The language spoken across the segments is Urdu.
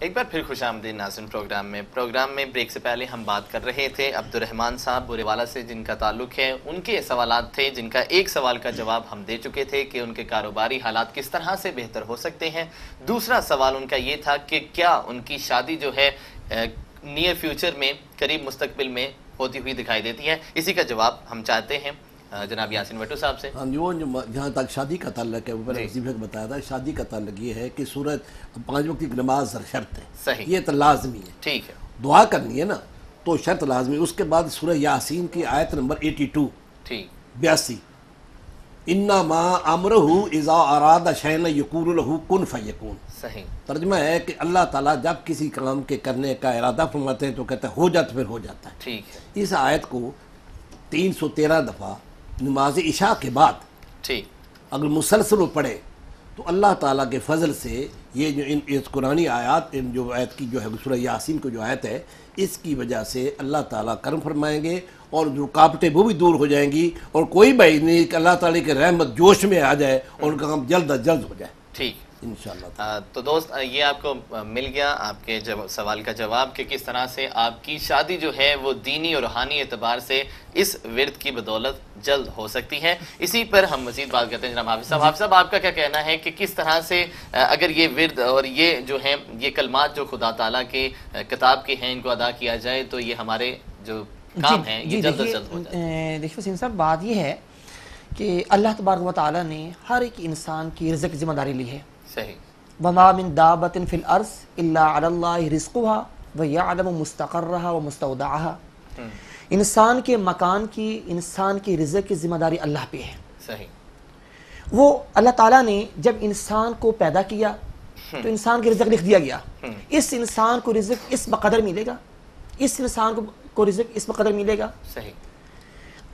ایک بار پھر خوش آمدید ناظرین پروگرام میں بریک سے پہلے ہم بات کر رہے تھے عبدالرحمن صاحب بورے والا سے جن کا تعلق ہے. ان کے سوالات تھے جن کا ایک سوال کا جواب ہم دے چکے تھے کہ ان کے کاروباری حالات کس طرح سے بہتر ہو سکتے ہیں. دوسرا سوال ان کا یہ تھا کہ کیا ان کی شادی جو ہے نیئر فیوچر میں قریب مستقبل میں ہوتی ہوئی دکھائی دیتی ہے. اسی کا جواب ہم چاہتے ہیں جناب یاسین بٹو صاحب سے. ہاں جو جہاں تک شادی کا تعلق ہے وہ میں نے وظیفے میں بتایا تھا. شادی کا تعلق یہ ہے کہ سورج 5 وقت کی نماز شرط ہے. صحیح. یہ تو لازمی ہے. ٹھیک ہے. دعا کرنی ہے نا تو شرط لازمی. اس کے بعد سورہ یاسین کی آیت نمبر 82 82 انما امرہ اذا اراد شیئا یقول له کن فیکون. صحیح. ترجمہ ہے کہ اللہ تعالیٰ جب کسی کام کے کرنے کا ارادہ فرماتے ہیں تو کہتا ہے ہو جاتا پھر ہو جاتا ہے. ٹھیک ہے. اس آیت کو 313 دفعہ نماز عشاء کے بعد اگر مسلسل پڑھے تو اللہ تعالیٰ کے فضل سے یہ جو اس قرآنی آیات جو آیت کی جو ہے سورہ یاسین کو جو آیت ہے اس کی وجہ سے اللہ تعالیٰ کرم فرمائیں گے اور جو رکاوٹیں وہ بھی دور ہو جائیں گی اور کوئی بھائی نہیں کہ اللہ تعالیٰ کی رحمت جوش میں آ جائے اور ان کا کام جلد از جلد ہو جائے. ٹھیک انشاءاللہ. تو دوست یہ آپ کو مل گیا آپ کے سوال کا جواب کہ کس طرح سے آپ کی شادی جو ہے وہ دینی اور روحانی اعتبار سے اس ورد کی بدولت جلد ہو سکتی ہے. اسی پر ہم مزید بات کرتے ہیں جناب حافظ صاحب. حافظ صاحب آپ کا کیا کہنا ہے کہ کس طرح سے اگر یہ ورد اور یہ جو ہیں یہ کلمات جو خدا تعالیٰ کے کتاب کے ہیں ان کو ادا کیا جائے تو یہ ہمارے جو کام ہیں یہ جلد از جلد ہو جائے. دیکھیے وسیم صاحب بات یہ ہے کہ اللہ تبارک و تعالیٰ نے ہر ایک انسان کی رزق ذمہ داری لی ہے. صحیح. وما من دابۃ فی الارض الا علی اللہ رزقها ویعلم مستقرها ومستودعها. انسان کے مکان کی انسان کی رزق کی ذمہ داری اللہ پہ ہے. صحیح. وہ اللہ تعالیٰ نے جب انسان کو پیدا کیا تو انسان کی رزق لکھ دیا گیا. اس انسان کو رزق اس بقدر ملے گا, اس انسان کو رزق اس بقدر ملے گا. صحیح.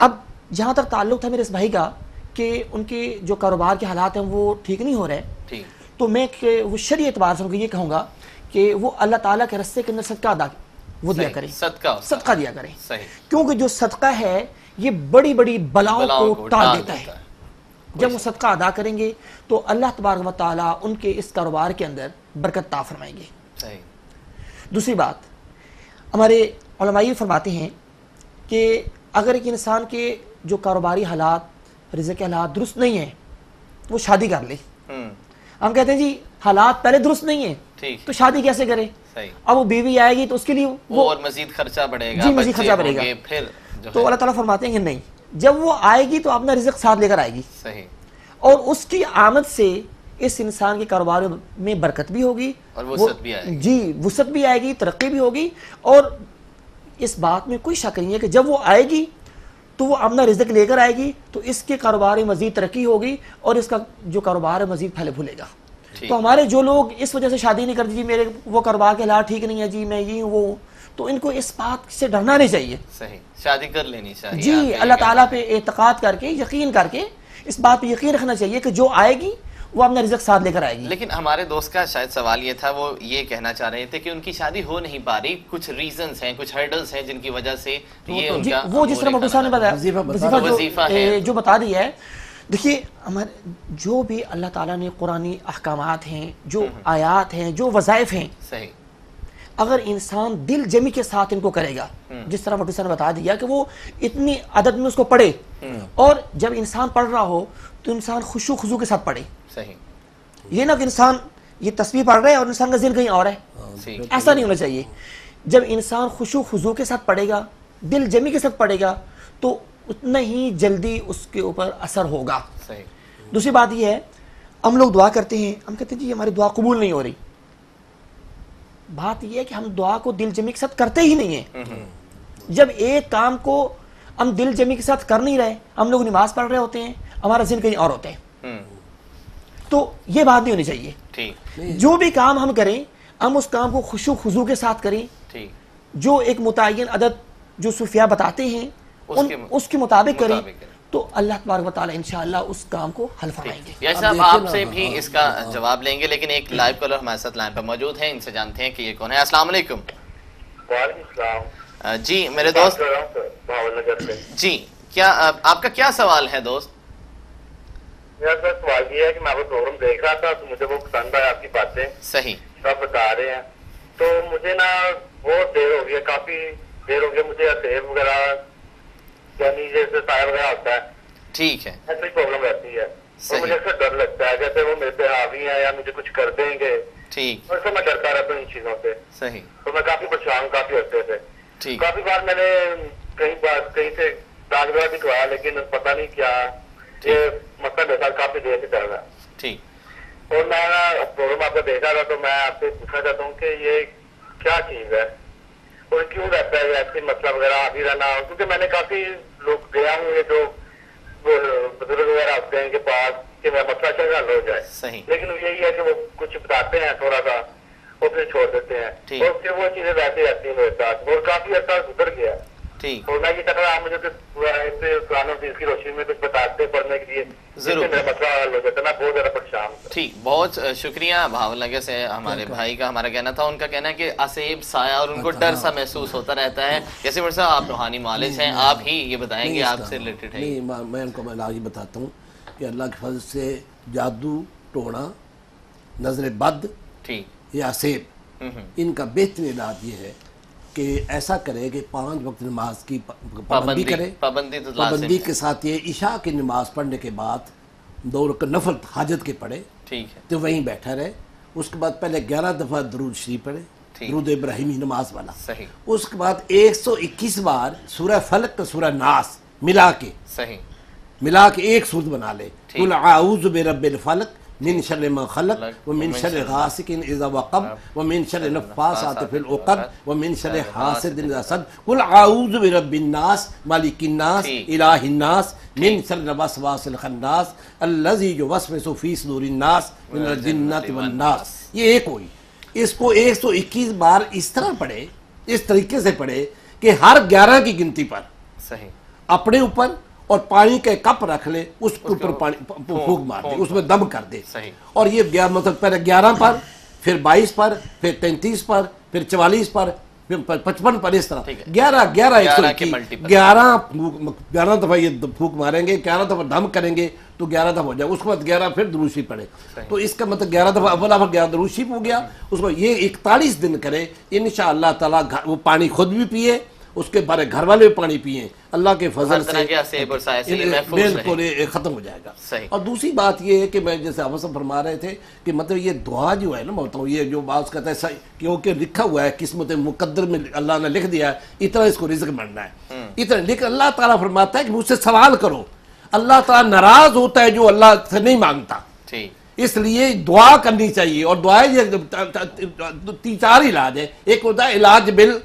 اب جہاں تک تعلق تھا میرے اس بھائی کا کہ ان کے جو کاروبار کے حالات ہیں وہ ٹھیک نہیں ہو رہے تو میں وہ شرعی اعتبار سے ان کو یہ کہوں گا کہ وہ اللہ تعالیٰ کے رستے کے اندر صدقہ ادا وہ دیا کریں, صدقہ دیا کریں. کیونکہ جو صدقہ ہے یہ بڑی بڑی بلاؤں کو ٹال دیتا ہے. جب وہ صدقہ ادا کریں گے تو اللہ تبارک و تعالیٰ ان کے اس کاروبار کے اندر برکت عطا فرمائیں گے. دوسری بات ہمارے علماء یہ فرماتے ہیں کہ اگر ایک انسان کے جو کاروباری حالات رزق کے حالات درست نہیں ہیں وہ شادی کر لے. ہم کہتے ہیں جی حالات پہلے درست نہیں ہیں تو شادی کیسے کرے. اب وہ بیوی آئے گی تو اس کے لیے وہ اور مزید خرچہ بڑھے گا. جی مزید خرچہ بڑھے گا. تو اللہ تعالیٰ فرماتے ہیں کہ نہیں, جب وہ آئے گی تو اپنا رزق ساتھ لے کر آئے گی. صحیح. اور اس کی آمد سے اس انسان کے کاروبار میں برکت بھی ہوگی اور وسعت بھی آئے گی. جی وسعت بھی آئے گی, ترقی بھی ہوگی. اور اس بات میں کوئی شک نہیں ہے کہ جب وہ آئے گی تو وہ اپنا رزق لے کر آئے گی تو اس کے کاروبار میں مزید ترقی ہوگی اور اس کا جو کاروبار ہے مزید پھیلے پھولے گا. تو ہمارے جو لوگ اس وجہ سے شادی نہیں کرتے جی میرے وہ کاروبار کے حالات ٹھیک نہیں ہے جی میں یہ وہ, تو ان کو اس بات سے ڈرنا نہیں چاہیے. صحیح. شادی کر لینی چاہیے. جی اللہ تعالیٰ پہ اعتقاد کر کے یقین کر کے اس بات پہ یقین رکھنا چاہیے کہ جو آئے گی وہ اپنا رزق ساتھ لے کر آئے گی. لیکن ہمارے دوست کا شاید سوال یہ تھا, وہ یہ کہنا چاہ رہے تھے کہ ان کی شادی ہو نہیں پا رہی, کچھ ریزنز ہیں, کچھ ہرڈلز ہیں جن کی وجہ سے یہ ان کا وہ جس طرح مٹو صاحب نے بتایا وظیفہ جو بتا دیا ہے. دیکھیے ہمارے جو بھی اللہ تعالیٰ نے قرآنی احکامات ہیں, جو آیات ہیں, جو وظائف ہیں, صحیح, اگر انسان دل جمی کے ساتھ ان کو کرے گا جس طرح مٹو صاحب نے بتا دیا کہ وہ اتنی عدد میں اس کو پڑھے, اور جب انسان پڑھ رہا ہو تو انسان خشوع خضوع کے ساتھ پڑھے. صحیح. یہ نہ کہ انسان یہ تسبیح پڑھ رہا ہے اور انسان کا ذہن کہیں اور ہے, ایسا نہیں ہونا چاہیے. جب انسان خشوع خضوع کے ساتھ پڑھے گا, دل جمی کے ساتھ پڑھے گا تو اتنا ہی جلدی اس کے اوپر اثر ہوگا. صحیح. دوسری بات یہ ہے ہم لوگ دعا کرتے ہیں, ہم کہتے ہیں جی ہماری دعا قبول نہیں ہو رہی. بات یہ ہے کہ ہم دعا کو دل جمی کے ساتھ کرتے ہی نہیں ہیں. جب ایک کام کو ہم دل جمی کے ساتھ کر نہیں رہے, ہم لوگ نماز پڑھ رہے ہوتے ہیں, ہمارا ذہن کہیں اور ہوتے ہیں, تو یہ بات نہیں ہونی چاہیے. جو بھی کام ہم کریں ہم اس کام کو خشوع خضوع کے ساتھ کریں. جو ایک متعین عدد جو صوفیاء بتاتے ہیں اس کے مطابق کریں تو اللہ تبارک و تعالیٰ انشاءاللہ اس کام کو حل فرمائیں گے. یا صاحب آپ سے بھی اس کا جواب لیں گے, لیکن ایک لائیو کالر ہمارے ساتھ لائن پر موجود ہیں, ان سے جانتے ہیں کہ یہ کون ہے. السلام علیکم. وعلیکم السلام. جی میرے دوست, جی کیا آپ کا کیا سوال ہے دوست؟ میرا سوال یہ ہے کہ میں وہ پروگرام دیکھ رہا تھا تو مجھے وہ پسند آیا, آپ کی باتیں صحیح سب بتا رہے ہیں تو مجھے نا بہت دیر ہو گئی، کافی دیر ہو گئی مجھے اسیب وغیرہ یعنی جیسے سایہ وغیرہ ہوتا ہے، ٹھیک ہے، ایسی پرابلم رہتی ہے، اور مجھے اس سے ڈر لگتا ہے جیسے وہ میرے پہ حاوی ہیں یا مجھے کچھ کر دیں گے، ٹھیک، اور سے میں ڈرتا رہتا ہوں ان چیزوں سے، صحیح، تو میں کافی پریشان ہوں کافی عرصے سے. ٹھیک، کافی بار میں نے کہیں سے داغ وغیرہ دکھوایا لیکن پتہ نہیں کیا یہ مسئلہ میرے ساتھ کافی دیر سے چل رہا ہے. ٹھیک. اور میں پروگرام آپ کو دیکھا تھا تو میں آپ سے پوچھنا چاہتا ہوں کہ یہ کیا چیز ہے اور کیوں رہتا ہے ایسی مسئلہ وغیرہ آتی رہنا، کیونکہ میں نے کافی لوگ گیا ہوں یہ جو بزرگ وغیرہ ہوتے ہیں کے پاس کہ میرا مسئلہ چل رہا ہو جائے، صحیح، لیکن یہی ہے کہ وہ کچھ بتاتے ہیں تھوڑا سا اور پھر چھوڑ دیتے ہیں، اور پھر وہ چیزیں ویسے رہتی ہیں میرے ساتھ اور کافی عرصہ گزر گیا. ٹھیک، اور میں یہ چاہتا آپ مجھے قرآن حدیث کی روشنی میں کچھ بتاتے پڑھنے کے لیے ضرور، میرا مسئلہ حل ہو جاتا ہے، میں بہت زیادہ پریشان ہوں. ٹھیک، بہت شکریہ بھاول نگر سے ہمارے بھائی کا. ہمارا کہنا تھا، ان کا کہنا ہے کہ اسیب سایہ اور ان کو ڈر سا محسوس ہوتا رہتا ہے. جیسے مرزا آپ روحانی معالج ہیں، آپ ہی یہ بتائیں گے آپ سے ریلیٹڈ ہے. نہیں، میں ان کو میں علاج بتاتا ہوں کہ اللہ کے فضل سے جادو ٹونا، نظر بد یا اسیب، ان کا بہترین علاج یہ ہے کہ ایسا کرے کہ 5 وقت نماز کی پابندی کرے. پابندی کے ساتھ یہ عشاء کی نماز پڑھنے کے بعد 2 رکعت نفل حاجت کے پڑھے، تو وہیں بیٹھا رہے. اس کے بعد پہلے 11 دفعہ درود شریف پڑھے، درود ابراہیمی نماز والا. اس کے بعد 121 بار سورہ فلق کا سورہ ناس ملا کے ایک سورت بنا لے. قل اعوذ برب الفلق من شر ما خلق ومن شر غاسق اذا وقب ومن شر النفاثات في العقد ومن شر حاسد اذا حسد قل اعوذ برب الناس مالك الناس اله الناس من شر الوسواس الخناس الذي يوسوس في صدور الناس من الجنة والناس. یہ ایک ہوئی. اس کو 121 بار اس طرح پڑھے، اس طریقے سے پڑھے کہ ہر 11 کی گنتی پر اپنے اوپر اور پانی کا کپ رکھ لے، اس کے اوپر پانی پھونک مار دے، اس میں دم کر دے. اور یہ مطلب پہلے 11 پر، پھر 22 پر، پھر 33 پر، پھر 44 پر، پھر 55 پر، اس طرح 11 دفعہ یہ پھونک ماریں گے، 11 دفعہ دم کریں گے تو 11 دفعہ ہو جائے. اس کے بعد 11 پھر درود شریف پڑھے. تو اس کا مطلب 11 دفعہ اول 11 درود شریف ہو گیا. اس میں یہ 41 دن کرے، انشاءاللہ تعالیٰ وہ پانی خود بھی پیے، اس کے بارے گھر والے بھی پانی پیئیں، اللہ کے فضل سے بالکل ختم ہو جائے گا. اور دوسری بات یہ ہے کہ میں جیسے آپ سب فرما رہے تھے کہ مطلب یہ دعا جو ہے نا، میں بتاؤں یہ جو بات کہتا ہے کیونکہ لکھا ہوا ہے قسمت مقدر میں اللہ نے لکھ دیا ہے اتنا اس کو رزق ملنا ہے اتنا. لیکن اللہ تعالیٰ فرماتا ہے کہ مجھ سے سوال کرو. اللہ تعالیٰ ناراض ہوتا ہے جو اللہ سے نہیں مانگتا، اس لیے دعا کرنی چاہیے. اور دعا یہ 3-4 علاج ہے. ایک ہوتا ہے علاج بال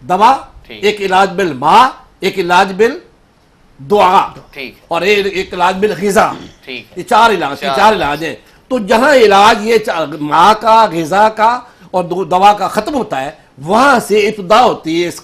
دوا، ایک علاج بل ماں، ایک علاج بل دعا، اور ایک علاج بل غذا. یہ 4 علاج ہیں. تو جہاں علاج یہ ماں کا، غذا کا اور دوا کا ختم ہوتا ہے، وہاں سے ابتدا ہوتی ہے اس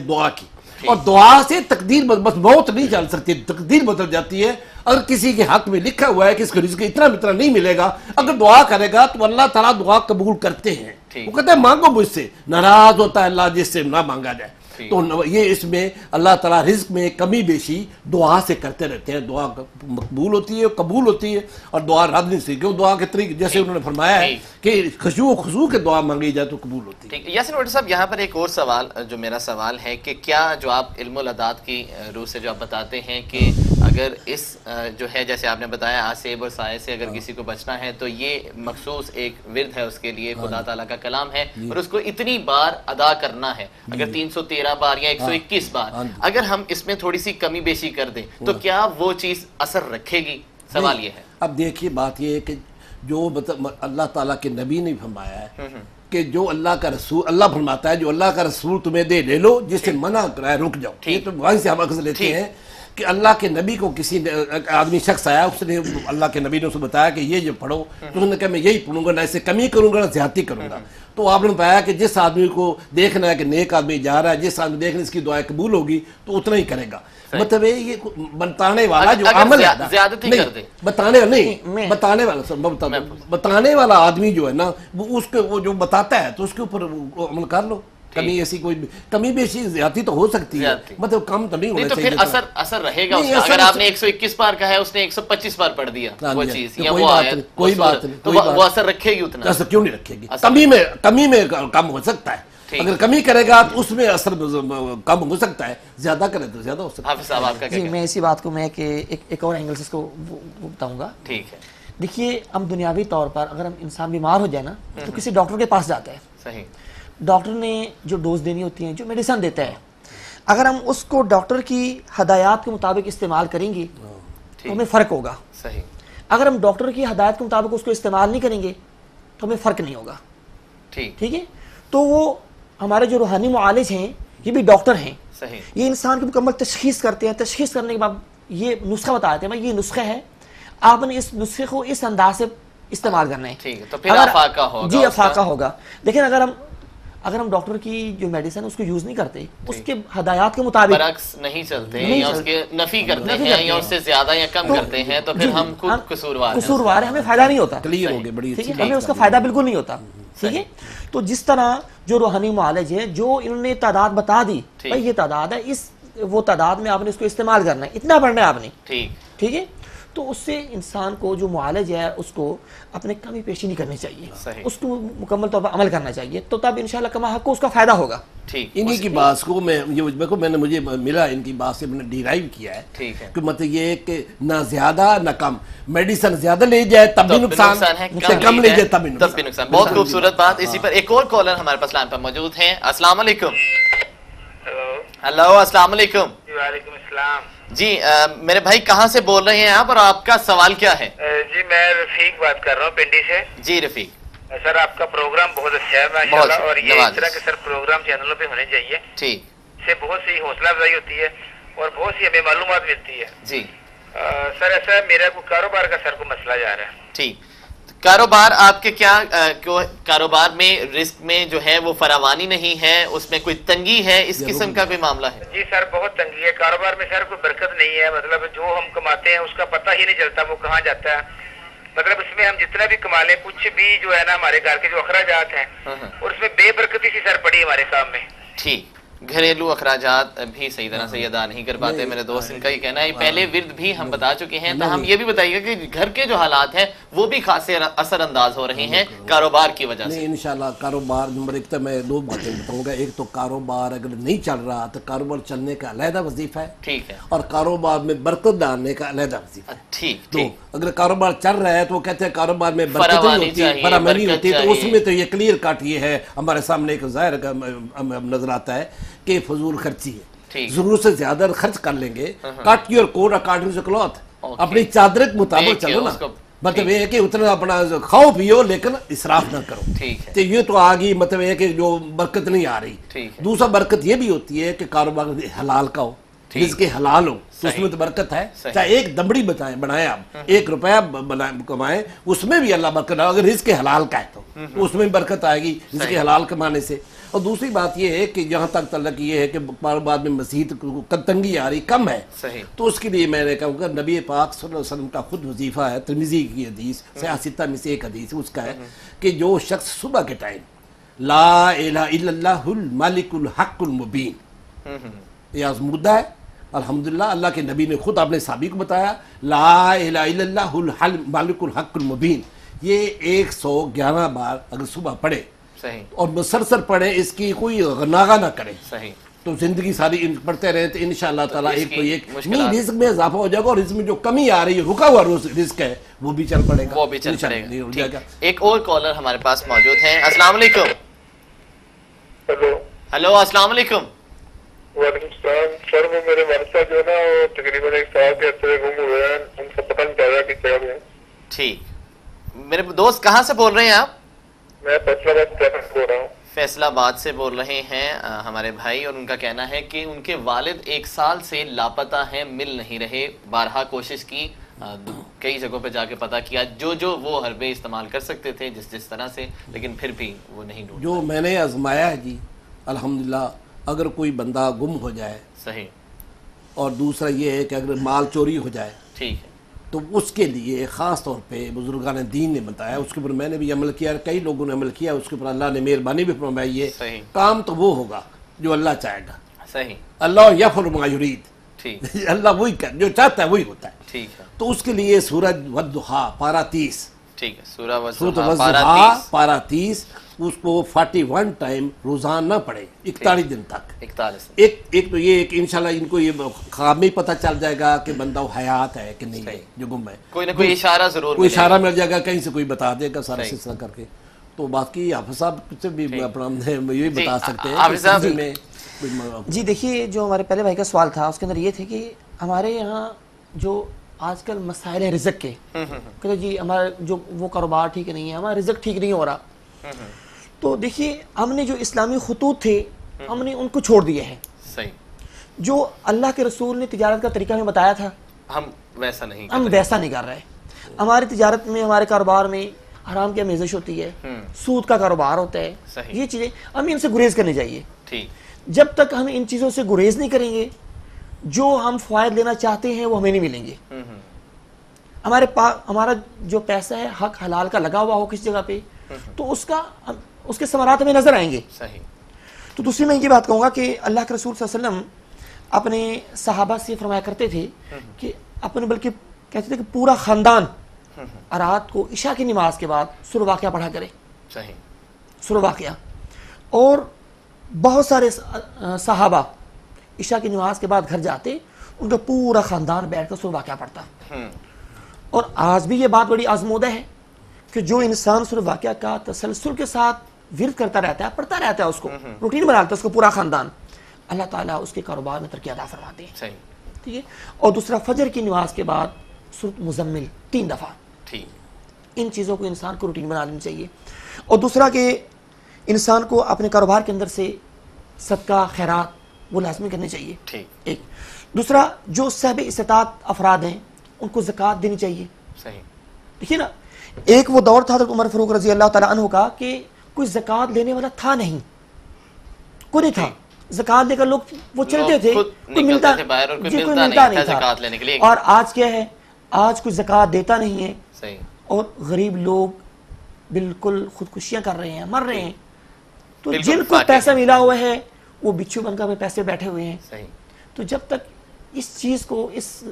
دعا کی. اور دعا سے تقدیر بس موت نہیں چل سکتی، تقدیر بدل جاتی ہے. اگر کسی کے حق میں لکھا ہوا ہے کہ اس کو رزق اتنا نہیں ملے گا، اگر دعا کرے گا تو اللہ تعالیٰ دعا قبول کرتے ہیں. وہ کہتے ہیں مانگو مجھ سے. ناراض ہوتا ہے اللہ جس سے نہ مانگا جائے. تو یہ اس میں اللہ تعالیٰ رزق میں کمی بیشی دعا سے کرتے رہتے ہیں. دعا مقبول ہوتی ہے، قبول ہوتی ہے. اور دعا رد نہیں سی کیوں، دعا کے طریقے جیسے انہوں نے فرمایا ہے کہ خضوع کے دعا مانگی جائے تو قبول ہوتی ہے. یاسین ڈاکٹر صاحب، یہاں پر ایک اور سوال جو میرا سوال ہے کہ کیا جو آپ علم العداد کی روح سے جو آپ بتاتے ہیں کہ اگر اس جو ہے جیسے آپ نے بتایا آسیب اور سائے سے اگر کسی کو بچنا ہے تو یہ مخصوص ایک ورد ہے اس کے لیے، خدا تعالیٰ کا کلام ہے اور اس کو اتنی بار ادا کرنا ہے. اگر 313 بار یا 121 بار اگر ہم اس میں تھوڑی سی کمی بیشی کر دیں تو کیا وہ چیز اثر رکھے گی؟ سوال یہ ہے. اب دیکھیے بات یہ ہے کہ جو اللہ تعالیٰ کے نبی نے فرمایا ہے کہ جو اللہ کا رسول، اللہ فرماتا ہے جو اللہ کا رسول تمہیں دے لے لو، جس سے منع کرائے رک جاؤ. یہ تو وہاں سے ہم اکثر لیتے ہیں کہ اللہ کے نبی کو کسی آدمی شخص آیا، اس نے اللہ کے نبی نے اسے بتایا کہ یہ جو پڑھو، تو انہوں نے کہا میں یہی پڑھوں گا، نہ اسے کمی کروں گا نہ زیادتی کروں گا. تو آپ نے بتایا کہ جس آدمی کو دیکھنا ہے کہ نیک آدمی جا رہا ہے، جس آدمی دیکھنا اس کی دعائیں قبول ہوگی تو اتنا ہی کرے گا. مطلب یہ بتانے والا جو عمل ہے، بتانے والا آدمی جو ہے نا، وہ اس کے وہ جو بتاتا ہے تو اس کے اوپر عمل کر لو. کمی ایسی کوئی کمی بیشی زیادتی تو ہو سکتی ہے، مطلب کم تو نہیں ہونا چاہیے، تو پھر اثر رہے گا اس کا۔ اگر آپ نے 121 بار کہا ہے، اس نے 125 بار پڑھ دیا وہ چیز یا وہ آیت، کوئی بات نہیں، تو وہ اثر رکھے گی اتنا؟ اثر کیوں نہیں رکھے گی؟ کمی میں کم ہو سکتا ہے، اگر کمی کرے گا تو اس میں اثر کم ہو سکتا ہے، زیادہ کرے تو زیادہ ہو سکتا ہے۔ حافظ صاحب آپ کا جی میں اسی بات کو میں ایک اور اینگل سے اس کو بتاؤں گا۔ ٹھیک ہے، دیکھیے ہم دنیاوی طور پر اگر ہم انسان بیمار ہو جائے نا تو کسی ڈاکٹر کے پاس جاتا ہے، صحیح، ڈاکٹر نے جو ڈوز دینی ہوتی ہیں، جو میڈیسن دیتا ہے، اگر ہم اس کو ڈاکٹر کی ہدایات کے مطابق استعمال کریں گے تو ہمیں فرق ہوگا۔ صحیح، اگر ہم ڈاکٹر کی ہدایت کے مطابق اس کو استعمال نہیں کریں گے تو ہمیں فرق نہیں ہوگا۔ ٹھیک ہے، تو وہ ہمارے جو روحانی معالج ہیں یہ بھی ڈاکٹر ہیں، یہ انسان کی مکمل تشخیص کرتے ہیں، تشخیص کرنے کے بعد یہ نسخہ بتاتے ہیں، یہ نسخہ ہے، آپ نے اس نسخے کو اس انداز سے استعمال کرنا ہے، ٹھیک ہے، تو پھر افاقہ ہوگا، جی افاقہ ہوگا۔ لیکن اگر ہم ڈاکٹر کی جو میڈیسن اس کو یوز نہیں کرتے، اس کے ہدایات کے مطابق برعکس نہیں چلتے یا اس کے نفی کرتے ہیں یا اس سے زیادہ یا کم کرتے ہیں، تو پھر ہم خود قصوروار ہیں، ہمیں فائدہ نہیں ہوتا، کلیئر ہو گئے، بڑی ٹھیک ہے، ہمیں اس کا فائدہ بالکل نہیں ہوتا۔ ٹھیک ہے، تو جس طرح جو روحانی معالج ہے، جو انہوں نے تعداد بتا دی، بھائی یہ تعداد ہے، وہ تعداد میں آپ نے اس کو استعمال کرنا ہے، اتنا پڑھنا ہے آپ نے، ٹھیک ہے، تو اس سے انسان کو جو معالج ہے اس کو اپنے کمی پیشی نہیں کرنی چاہیے، اس کو مکمل طور پر عمل کرنا چاہیے، تو تب انشاءاللہ کما حق کو اس کا فائدہ ہوگا۔ انہی کی بات کو میں نے مجھے ملا ان کی بات سے میں نے ڈیرائیو کیا ہے کہ مطلب یہ ہے کہ نہ زیادہ نہ کم، میڈیسن زیادہ لے جائے تب بھی نقصان ہے، کم لے جائے تب بھی نقصان۔ بہت خوبصورت بات۔ اسی پر ایک اور کالر ہمارے پاس لائن پر موجود ہیں۔ السلام علیکم۔ ہلو، السلام علیکم۔ وعلیکم السلام۔ جی میرے بھائی کہاں سے بول رہے ہیں آپ اور آپ کا سوال کیا ہے؟ جی میں رفیق بات کر رہا ہوں پنڈی سے۔ جی رفیق، سر آپ کا پروگرام بہت اچھا ہے ماشاءاللہ، اور یہ اس طرح کے سر پروگرام چینلوں پہ ہونے چاہیے، ٹھیک، اس سے بہت سی حوصلہ افزائی ہوتی ہے اور بہت سی ہمیں معلومات ملتی ہے۔ جی سر ایسا ہے، میرا کوئی کاروبار کا سر کو مسئلہ جا رہا ہے۔ ٹھیک، کاروبار آپ کے کیا کاروبار میں رزق میں جو ہے وہ فراوانی نہیں ہے، اس میں کوئی تنگی ہے، اس قسم کا کوئی معاملہ ہے؟ جی سر بہت تنگی ہے کاروبار میں سر، کوئی برکت نہیں ہے، مطلب جو ہم کماتے ہیں اس کا پتہ ہی نہیں چلتا وہ کہاں جاتا ہے، مطلب اس میں ہم جتنا بھی کما لیں کچھ بھی جو ہے نا ہمارے گھر کے جو اخراجات ہیں اور اس میں بے برکتی سی سر پڑی ہمارے سامنے۔ ٹھیک، گھریلو اخراجات بھی صحیح طرح سے ادا نہیں کر پاتے، میرے دوست ان کا یہ کہنا ہے۔ پہلے ورد بھی ہم بتا چکے ہیں، تو ہم یہ بھی بتائیے کہ گھر کے جو حالات ہیں وہ بھی خاصے اثر انداز ہو رہے ہیں کاروبار کی وجہ سے۔ انشاءاللہ کاروبار نمبر ایک تو میں دو باتیں بتاؤں گا، ایک تو کاروبار اگر نہیں چل رہا تو کاروبار چلنے کا علیحدہ وظیفہ ہے، ٹھیک ہے، اور کاروبار میں برکت ڈالنے کا علیحدہ وظیفہ ہے۔ ٹھیک، تو اگر کاروبار چل رہا ہے تو وہ کہتے ہیں کاروبار میں برکت نہیں ہوتی، فراوانی ہوتی ہے، تو اس میں تو یہ کلیئر کٹ یہ ہے ہمارے سامنے ایک ظاہر نظر آتا ہے کہ فضول خرچی ہے، ضرورت سے زیادہ خرچ کر لیں گے۔ Cut your coat according to cloth, اپنی چادر کے مطابق چلو نا، مطلب یہ ہے کہ اتنا اپنا کھاؤ پیو لیکن اسراف نہ کرو۔ تو یہ تو آگی مطلب یہ کہ جو برکت نہیں آ رہی۔ دوسرا برکت یہ بھی ہوتی ہے کہ کاروبار حلال کا ہو، رزق حلال ہو، تو اس میں تو برکت ہے۔ چاہے ایک دمڑی بنائیں آپ، 1 روپیہ کمائیں، اس میں بھی اللہ برکت ہے، اگر رزق حلال کا ہے تو اس میں بھی برکت آئے گی رزق حلال کمانے سے۔ اور دوسری بات یہ ہے کہ جہاں تک تعلق یہ ہے کہ کاروبار میں مزید تنگی آ رہی کم ہے، تو اس کے لیے میں نے کہوں گا نبی پاک صلی اللہ علیہ وسلم کا خود وظیفہ ہے، ترمذی کی حدیث سیاستہ میں سے ایک حدیث اس کا ہے کہ جو شخص صبح کے ٹائم لا الہ الا اللہ الملک الحق المبین، یہ مدعا ہے الحمدللہ، اللہ کے نبی نے خود اپنے صحابی کو بتایا لا الہ الا اللہ الملک الحق المبین، یہ 111 بار اگر صبح پڑھے اور مسلسل پڑھیں، اس کی کوئی ناغہ نہ کریں، تو زندگی ساری پڑھتے رہے تو انشاءاللہ تعالیٰ ایک تو ایک نہیں رزق میں اضافہ ہو جائے گا، اور رزق میں جو کمی آ رہی ہے رکا ہوا رزق ہے وہ بھی چل پڑے گا، وہ بھی چل پڑے گا۔ ایک اور کالر ہمارے پاس موجود ہیں۔ السلام علیکم۔ ہلو، السلام علیکم۔ وعلیکم السلام۔ سر وہ میرے والد صاحب جو ہے نا وہ تقریباً 1 سال کے عرصے گم ہوئے ہیں، ان سے پتہ نہیں چل رہا کہ کیا ہوئے ہیں۔ ٹھیک، میرے دوست کہاں سے بول رہے ہیں آپ؟ میں فیصلہ آباد سے بول رہا ہوں۔ فیصلہ آباد سے بول رہے ہیں ہمارے بھائی، اور ان کا کہنا ہے کہ ان کے والد 1 سال سے لاپتہ ہیں، مل نہیں رہے، بارہا کوشش کی، کئی جگہوں پہ جا کے پتہ کیا، جو وہ حربے استعمال کر سکتے تھے جس طرح سے، لیکن پھر بھی وہ نہیں ڈھونڈ۔ جو میں نے آزمایا ہے جی الحمدللہ، اگر کوئی بندہ گم ہو جائے، صحیح، اور دوسرا یہ ہے کہ اگر مال چوری ہو جائے، ٹھیک ہے، تو اس کے لیے خاص طور پہ بزرگان دین نے بتایا، اس کے اوپر میں نے بھی عمل کیا، کئی لوگوں نے عمل کیا، اس کے اوپر اللہ نے مہربانی بھی فرمائی ہے، کام تو وہ ہوگا جو اللہ چاہے گا، صحیح، اللہ یفعل ما یرید، اللہ وہی کر جو چاہتا ہے وہی ہوتا ہے، ٹھیک ہے۔ تو اس کے لیے سورج والضحیٰ پارہ 30، ٹھیک ہے، سورہ والضحیٰ پارہ 30، اس کو 41 ٹائم روزانہ پڑھے 41 دن تک، ایک تو یہ کہ انشاءاللہ ان کو یہ خواب میں پتہ چل جائے گا کہ بندہ حیات ہے کہ نہیں ہے جو گم ہے، کوئی نہ کوئی اشارہ ضرور، کوئی اشارہ مل جائے گا، کہیں سے کوئی بتا دے گا سارا سلسلہ کر کے۔ تو باقی حافظ صاحب سے بھی اپنا یہ بتا سکتے ہیں۔ جی دیکھیے، جو ہمارے پہلے بھائی کا سوال تھا اس کے اندر یہ تھے کہ ہمارے یہاں جو آج کل مسائل ہیں رزق کے، کہ جی ہمارا جو وہ کاروبار ٹھیک نہیں ہے، ہمارا رزق ٹھیک نہیں ہو رہا، تو دیکھیے ہم نے جو اسلامی خطوط تھے ہم نے ان کو چھوڑ دیا ہے، جو اللہ کے رسول نے تجارت کا طریقہ ہمیں بتایا تھا ہم ویسا نہیں کر رہے۔ ہماری تجارت میں، ہمارے کاروبار میں حرام کی آمیزش ہوتی ہے، سود کا کاروبار ہوتا ہے، یہ چیزیں ہمیں ان سے گریز کرنی چاہیے۔ جب تک ہم ان چیزوں سے گریز نہیں کریں گے، جو ہم فوائد لینا چاہتے ہیں وہ ہمیں نہیں ملیں گے۔ ہمارا جو پیسہ ہے حق حلال کا لگا ہوا ہو کسی جگہ پہ، تو اس کے ثمرات ہمیں نظر آئیں گے۔ تو دوسری میں یہ بات کہوں گا کہ اللہ کے رسول صلی اللہ علیہ وسلم اپنے صحابہ سے فرمایا کرتے تھے کہ اپنے بلکہ کہتے تھے کہ پورا خاندان رات کو عشاء کی نماز کے بعد سورہ واقعہ پڑھا کرے، سورہ واقعہ، اور بہت سارے صحابہ عشاء کی نماز کے بعد گھر جاتے، ان کا پورا خاندان بیٹھ کر سورہ واقعہ پڑھتا۔ اور آج بھی یہ بات بڑی آزمودہ ہے کہ جو انسان سورہ واقعہ کا تسلسل کے ساتھ ورد کرتا رہتا ہے، پڑھتا رہتا ہے، اس کو روٹین بنا لیتا ہے، اس کو پورا خاندان، اللہ تعالیٰ اس کے کاروبار میں ترقی عطا فرماتے ہیں، ٹھیک ہے۔ اور دوسرا فجر کی نماز کے بعد سورۃ مزمل 3 دفعہ، ان چیزوں کو انسان کو روٹین بنا لینی چاہیے۔ اور دوسرا کہ انسان کو اپنے کاروبار کے اندر سے صدقہ خیرات وہ لازمی کرنے چاہیے، ایک۔ دوسرا جو صاحب استطاعت افراد ہیں ان کو زکوٰۃ دینی چاہیے۔ دیکھیے نا، ایک وہ دور تھا حضرت عمر فاروق رضی اللہ تعالیٰ عنہ کا کہ کوئی زکوٰۃ لینے والا تھا نہیں، کوئی نہیں تھا، زکوٰۃ لے کر لوگ وہ چلتے تھے، کوئی ملتا نہیں تھا۔ اور آج کیا ہے، آج کوئی زکوٰۃ دیتا نہیں ہے، اور غریب لوگ بالکل خودکشیاں کر رہے ہیں، مر رہے ہیں۔ تو جن کو پیسہ ملا ہوا ہے وہ بچھو بن کر پیسے بیٹھے ہوئے ہیں۔ تو جب تک اس چیز کو،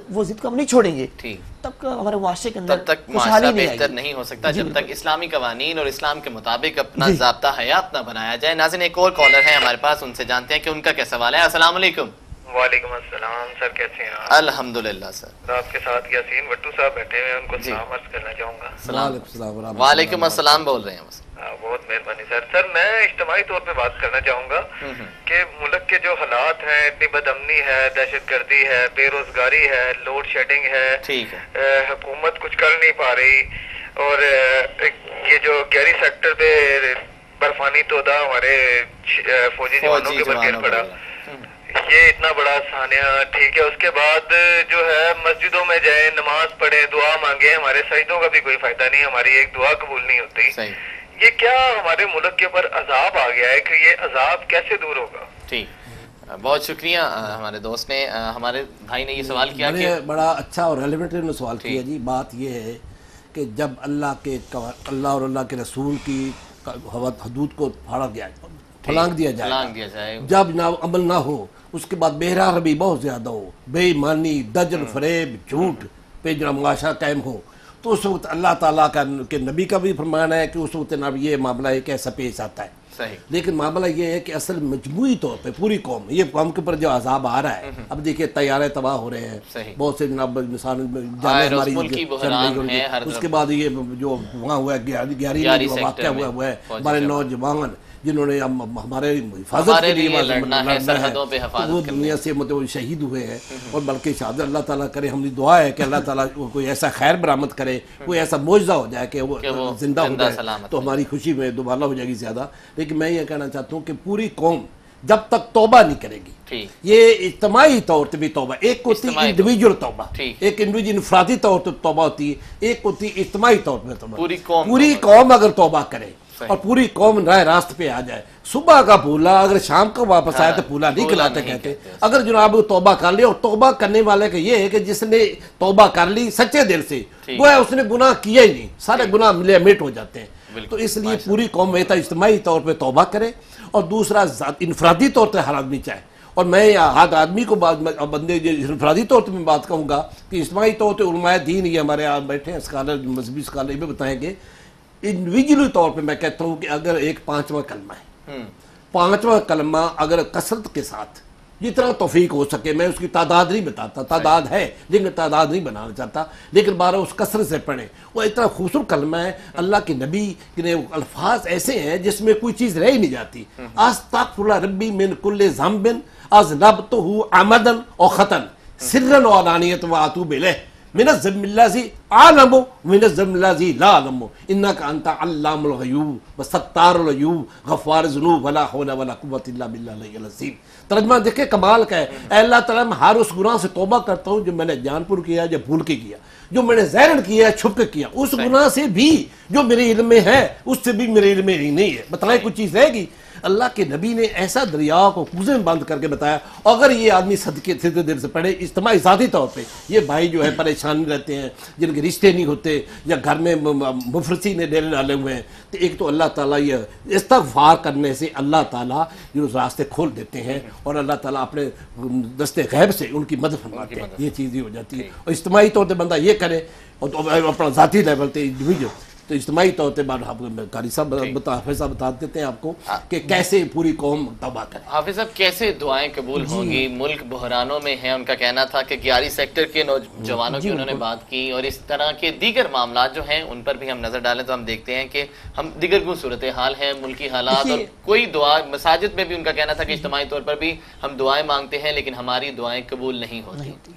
وہ ضد کو ہم نہیں چھوڑیں گے، تب تک ہمارے معاشرے کے اندر معاشرہ بہتر نہیں ہو سکتا، جب تک اسلامی قوانین اور اسلام کے مطابق اپنا ضابطہ حیات نہ بنایا جائے۔ ناظرین، ایک اور کالر ہے ہمارے پاس، ان سے جانتے ہیں کہ ان کا کیا سوال ہے۔ السلام علیکم۔ وعلیکم السلام سر، کیسے ہیں آپ؟ الحمدللہ سر۔ آپ کے ساتھ یاسین وٹو صاحب بیٹھے ہوئے ہیں، ان کو سلام عرض کرنا چاہوں گا۔ وعلیکم السلام بول رہے ہیں۔ بہت مہربانی سر۔ سر میں اجتماعی طور پہ بات کرنا چاہوں گا کہ ملک کے جو حالات ہیں، اتنی بدامنی ہے، دہشت گردی ہے، بے روزگاری ہے، لوڈ شیڈنگ ہے، حکومت کچھ کر نہیں پا رہی، اور یہ جو گہری سیکٹر پہ برفانی تودہ ہمارے فوجی جوانوں کے اوپر گر پڑا، یہ اتنا بڑا سانحہ، ٹھیک ہے۔ اس کے بعد جو ہے مسجدوں میں جائیں، نماز پڑھیں، دعا مانگیں، ہمارے سجدوں کا بھی کوئی فائدہ نہیں، ہماری ایک دعا قبول نہیں ہوتی۔ یہ کیا ہمارے ملک کے اوپر عذاب آ گیا ہے کہ یہ عذاب کیسے دور ہوگا؟ بہت شکریہ ہمارے دوست نے، ہمارے بھائی نے یہ سوال کیا کہ بڑا اچھا اور ریلیونٹ سوال کیا جی۔ بات یہ ہے کہ جب اللہ اور اللہ کے رسول کی حدود کو پھلانگ دیا جائے، جب نہ عمل نہ ہو، اس کے بعد بہرا ربی بہت زیادہ ہو، بے ایمانی، دجل، فریب، جھوٹ پہ جو معاشرہ قائم ہو، تو اس وقت اللہ تعالیٰ کے نبی کا بھی فرمان ہے کہ اس وقت یہ معاملہ ایک ایسا پیش آتا ہے۔ لیکن معاملہ یہ ہے کہ اصل مجموعی طور پہ پوری قوم، یہ قوم کے اوپر جو عذاب آ رہا ہے، اب دیکھیے طیارے تباہ ہو رہے ہیں، بہت سے جناب مثال اس کے بعد یہ جو وہاں ہوا ہے گیاری میں جو واقعہ ہوا ہے، ہمارے نوجوان جنہوں نے ہمارے حفاظت کے لیے لڑنا ہے، وہ دنیا سے مطلب شہید ہوئے ہیں، اور بلکہ شہادت اللہ تعالیٰ کرے، ہماری دعا ہے کہ اللہ تعالیٰ کوئی ایسا خیر برآمد کرے، کوئی ایسا معجزہ ہو جائے کہ وہ زندہ ہو جائے، تو ہماری خوشی میں دوبارہ ہو جائے گی زیادہ۔ لیکن میں یہ کہنا چاہتا ہوں کہ پوری قوم جب تک توبہ نہیں کرے گی، یہ اجتماعی طور پہ بھی توبہ، ایک ہوتی ہے انڈیویجول توبہ، ایک انڈیویجول انفرادی طور پہ توبہ ہوتی ہے، ایک ہوتی ہے اجتماعی طور پہ توبہ۔ پوری قوم اگر توبہ کرے، اور پوری قوم رائے راست پہ آ جائے. صبح کا پھولا اگر شام کو واپس آئے تو پھولا نہیں کھلاتے کہتے. اگر جناب توبہ کر لی, اور توبہ کرنے والے کا یہ ہے کہ جس نے توبہ کر لی سچے دل سے, وہ ہے اس نے گناہ کیا ہی نہیں, سارے گناہ ملے میٹ ہو جاتے ہیں. تو اس لیے پوری قوم میں اجتماعی طور پہ توبہ کرے, اور دوسرا انفرادی طور پہ ہر آدمی چاہے. اور میں ہر آدمی کو بندے انفرادی طور پہ میں بات کہوں گا کہ اجتماعی طور پہ علماء دین یہ ہمارے یہاں بیٹھے ہیں اسکالر, مذہبی اسکالر, یہ بھی بتائیں گے. انڈیویجولی طور پہ میں کہتا ہوں کہ اگر ایک 5واں کلمہ ہے, 5واں کلمہ اگر کثرت کے ساتھ جتنا توفیق ہو سکے, میں اس کی تعداد نہیں بتاتا, تعداد ہے لیکن تعداد نہیں بنانا چاہتا, لیکن بارہ اس کثرت سے پڑھیں. وہ اتنا خوبصورت کلمہ ہے, اللہ کے نبی کے الفاظ ایسے ہیں جس میں کوئی چیز رہ ہی نہیں جاتی. استغفر ربی من کل ذنب اذنبتہ عمدا و خطا سرا و علانیۃ واتوب الیہ من الذنب الذی اعلم من الذنب الذی لا اعلم انک انت علام الغیوب وستار العیوب غفار الذنوب ولا حول ولا قوۃ الا باللہ العلی العظیم. ترجمہ دیکھیں کمال کا ہے. اے اللہ تعالیٰ میں ہر اس گناہ سے توبہ کرتا ہوں جو میں نے جان پر کیا یا بھول کے کیا, جو میں نے ظاہراً کیا ہے چھپ کے کیا, اس گناہ سے بھی جو میرے علم میں ہے اس سے بھی میرے علم میں نہیں ہے. بتائیں کچھ چیز رہے گی؟ اللہ کے نبی نے ایسا دریا کو کوزے میں بند کر کے بتایا. اگر یہ آدمی صدقے سیدھے دل سے پڑھے اجتماعی ذاتی طور پہ, یہ بھائی جو ہے پریشان رہتے ہیں, جن کے رشتے نہیں ہوتے یا گھر میں مفرسی نے ڈیرے ڈالے ہوئے ہیں, تو ایک تو اللہ تعالیٰ یہ استغفار کرنے سے اللہ تعالیٰ یہ راستے کھول دیتے ہیں, اور اللہ تعالیٰ اپنے دستے غیب سے ان کی مدد فرماتے ہیں. یہ چیز ہی ہو جاتی ہے. اور اجتماعی طور پہ بندہ یہ کرے, اور اپنا ذاتی لیول پہ انڈیویجول, تو اجتماعی طور پہ قاری صاحب حافظ صاحب بتا دیتے ہیں آپ کو کہ کیسے پوری قوم توبہ کرے. حافظ صاحب کیسے دعائیں قبول ہوں گی؟ ملک بحرانوں میں ہے, ان کا کہنا تھا کہ 11 سیکٹر کے نوجوانوں کی انہوں نے بات کی, اور اس طرح کے دیگر معاملات جو ہیں ان پر بھی ہم نظر ڈالیں تو ہم دیکھتے ہیں کہ ہم دیگر کو صورتحال ہیں, ملکی حالات, اور کوئی دعا مساجد میں بھی ان کا کہنا تھا کہ اجتماعی طور پر بھی ہم دعائیں مانگتے ہیں لیکن ہماری دعائیں قبول نہیں ہوتی.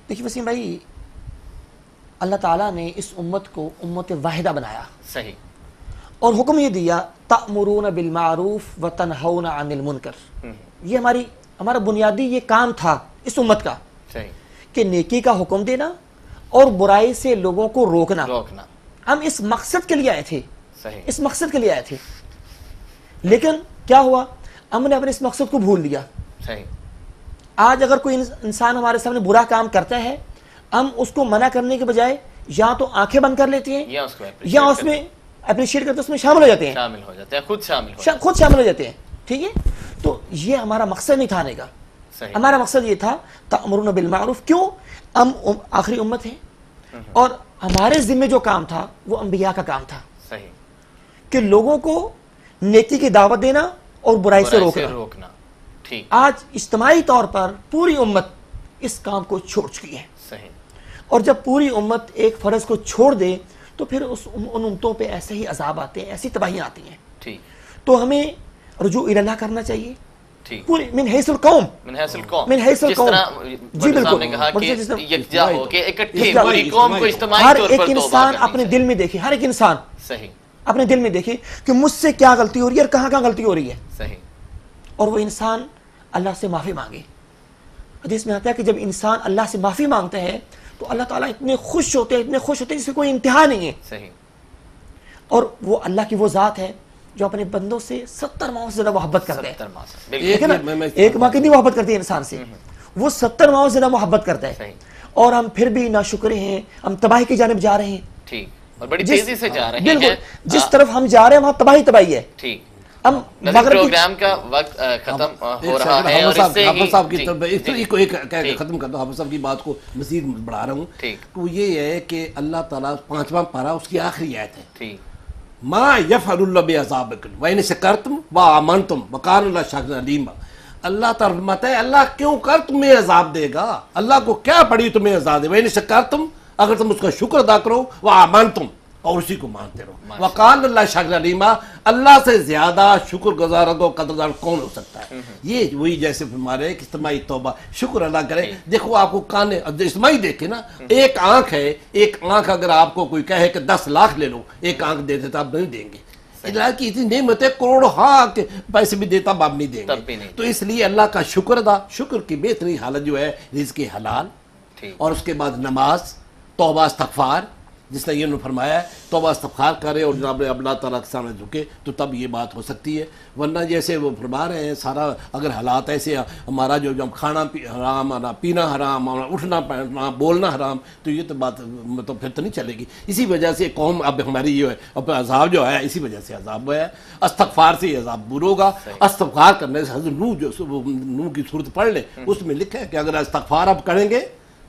دیکھیے وسیم بھائی, اللہ تعالیٰ نے اس امت کو امت واحدہ بنایا, صحیح, اور حکم یہ دیا تأمرون بالمعروف وتنہون عن المنکر. یہ ہمارا بنیادی یہ کام تھا اس امت کا, صحیح, کہ نیکی کا حکم دینا اور برائی سے لوگوں کو روکنا. ہم اس مقصد کے لیے آئے تھے, صحیح, اس مقصد کے لیے آئے تھے, لیکن کیا ہوا, ہم نے اپنے اس مقصد کو بھول دیا. صحیح. آج اگر کوئی انسان ہمارے سامنے برا کام کرتا ہے, ہم اس کو منع کرنے کے بجائے یا تو آنکھیں بند کر لیتے ہیں یا اس میں اپریشیٹ کرتے, اس میں شامل ہو جاتے ہیں, خود شامل ہو جاتے ہیں. ٹھیک ہے, تو یہ ہمارا مقصد نہیں تھا آنے کا. ہمارا مقصد یہ تھا تأمرون بالمعروف. کیوں؟ ہم آخری امت ہیں, اور ہمارے ذمہ جو کام تھا وہ انبیاء کا کام تھا, صحیح, کہ لوگوں کو نیکی کی دعوت دینا اور برائی سے روکنا. آج اجتماعی طور پر پوری امت اس کام کو چھوڑ چکی ہے. صحیح. اور جب پوری امت ایک فرض کو چھوڑ دے تو پھر ان امتوں پہ ایسے ہی عذاب آتے ہیں, ایسی تباہیاں آتی ہیں. ٹھیک. تو ہمیں رجوع اللہ کرنا چاہیے پوری من حیث القوم, من حیث القوم, من حیث القوم. جی بالکل, نے کہا کہ یکجا ہو کے اکٹھے پوری قوم کو اجتماعی طور پر توبہ کرنی. ہر ایک انسان اپنے دل میں دیکھے, ہر ایک انسان صحیح اپنے دل میں دیکھے کہ مجھ سے کیا غلطی ہو رہی ہے اور کہاں کہاں غلطی ہو رہی ہے. صحیح. اور وہ انسان اللہ سے معافی مانگے. حدیث میں آتا ہے کہ جب انسان اللہ سے معافی مانگتا ہے تو اللہ تعالیٰ اتنے خوش ہوتے ہیں جس سے کوئی انتہا نہیں ہے. صحیح. اور وہ اللہ کی وہ ذات ہے جو اپنے بندوں سے 70 ماہوں سے زیادہ محبت کرتے ہیں. ایک ماہ کتنی محبت کرتی ہے انسان سے, وہ 70 ماہوں سے زیادہ محبت کرتا ہے. اور ہم پھر بھی ناشکرے ہیں, ہم تباہی کی جانب جا رہے ہیں. ٹھیک, اور بڑی تیزی سے جا رہے ہیں. بالکل, جس طرف ہم جا رہے ہیں وہاں تباہی ہے. ٹھیک. ہم پروگرام کا وقت ختم ہو رہا ہے, اور اس سے حافظ صاحب کی طرف ایک ختم کر دو. حافظ صاحب کی بات کو مزید بڑھا رہا ہوں. تو یہ ہے کہ اللہ تعالیٰ 5واں پارہ اس کی آخری آیت ہے. ٹھیک. ما یفعل اللہ بعذابکم وان شکرتم وآمنتم وکان اللہ شاکرا علیما. اللہ تعالیٰ فرماتا ہے اللہ کیوں کر تمہیں عذاب دے گا, اللہ کو کیا پڑی تمہیں عذاب دے. وان شکرتم, اگر تم اس کا شکر ادا کرو, وآمنتم, اور اسی کو مانتے رہو, وقال اللہ شاکر علیما, اللہ سے زیادہ شکر گزار و قدردار کون ہو سکتا ہے. یہ وہی جیسے فرما رہے کہ اجتماعی توبہ, شکر ادا کرے. دیکھو آپ کو کان اجتماعی دیکھے نا, ایک آنکھ ہے, ایک آنکھ اگر آپ کو کوئی کہے کہ 10 لاکھ لے لو, ایک آنکھ دے دیتا آپ نہیں دیں گے. اللہ کی اتنی نعمت ہے, کروڑوں پیسے بھی دیتا آپ نہیں دیں گے. تو اس لیے اللہ کا شکر ادا, شکر کی بہترین حالت جو ہے رزق حلال, اور اس کے بعد نماز, توبہ, استغفار, جس نے یہ فرمایا ہے توبہ استغفار کرے اور جناب اللہ تعالیٰ کے سامنے جھکے تو تب یہ بات ہو سکتی ہے. ورنہ جیسے وہ فرما رہے ہیں سارا اگر حالات ایسے ہمارا جو کھانا حرام، ہمارا پینا حرام، ہمارا اٹھنا بیٹھنا بولنا حرام، تو یہ تو بات تو پھر تو نہیں چلے گی. اسی وجہ سے قوم اب ہماری یہ اب عذاب جو ہے اسی وجہ سے عذاب ہے. استغفار سے عذاب دور ہوگا. استغفار کرنے سے حضرت نوح کی صورت پڑھ لیں، اس میں لکھا ہے کہ اگر استغفار اب کریں گے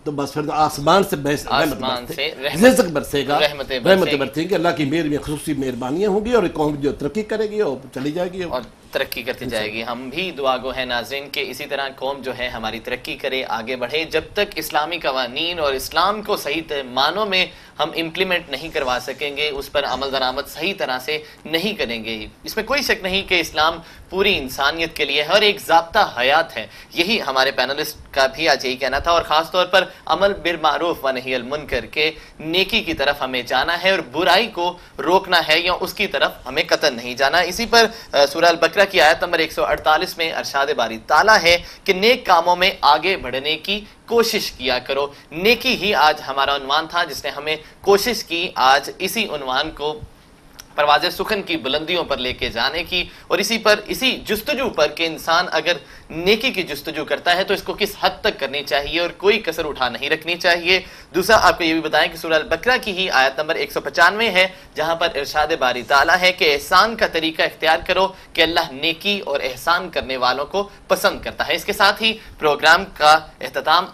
تو بس پھر آسمان سے رزق برسے گا، رحمت برسے گی. اللہ کی خصوصی مہربانیاں ہوں گی اور قوم جو ترقی کرے گی اور چلی جائے گی اور ترقی کرتی جائے گی. ہم بھی دعا گو ہیں ناظرین کہ اسی طرح قوم جو ہے ہماری ترقی کرے، آگے بڑھے. جب تک اسلامی قوانین اور اسلام کو صحیح معنوں میں ہم امپلیمنٹ نہیں کروا سکیں گے، اس پر عمل درآمد صحیح طرح سے نہیں کریں گے. اس میں کوئی شک نہیں کہ اسلام پوری انسانیت کے لیے ہر ایک ضابطہ حیات ہے. یہی ہمارے پینلسٹ کا بھی آج یہی کہنا تھا، اور خاص طور پر عمل بالمعروف و نہی المنکر کے نیکی کی طرف ہمیں جانا ہے اور برائی کو روکنا ہے یا اس کی طرف ہمیں قطعاً نہیں جانا. اسی پر سورہ البقرہ کی آیت نمبر 148 میں ارشاد باری تعالیٰ ہے کہ نیک کاموں میں آگے بڑھنے کی کوشش کیا کرو. نیکی ہی آج ہمارا عنوان تھا جس نے ہمیں کوشش کی آج اسی عنوان کو پرواز سخن کی بلندیوں پر لے کے جانے کی، اور اسی جستجو پر کہ انسان اگر نیکی کی جستجو کرتا ہے تو اس کو کس حد تک کرنی چاہیے اور کوئی کسر اٹھا نہیں رکھنی چاہیے. دوسرا آپ کو یہ بھی بتائیں کہ سورہ البقرہ کی ہی آیت نمبر 195 ہے جہاں پر ارشاد باری تعالیٰ ہے کہ احسان کا طریقہ اختیار کرو کہ اللہ نیکی اور احسان کرنے والوں کو پسند کرتا ہے. اس کے ساتھ ہی پروگرام کا اختتام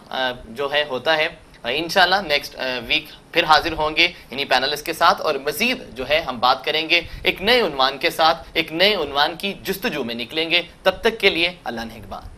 جو ہے ہوتا ہے. انشاءاللہ نیکسٹ ویک پھر حاضر ہوں گے انہی پینلسٹ کے ساتھ، اور مزید جو ہے ہم بات کریں گے ایک نئے عنوان کے ساتھ، ایک نئے عنوان کی جستجو میں نکلیں گے. تب تک کے لیے اللہ نگہبان.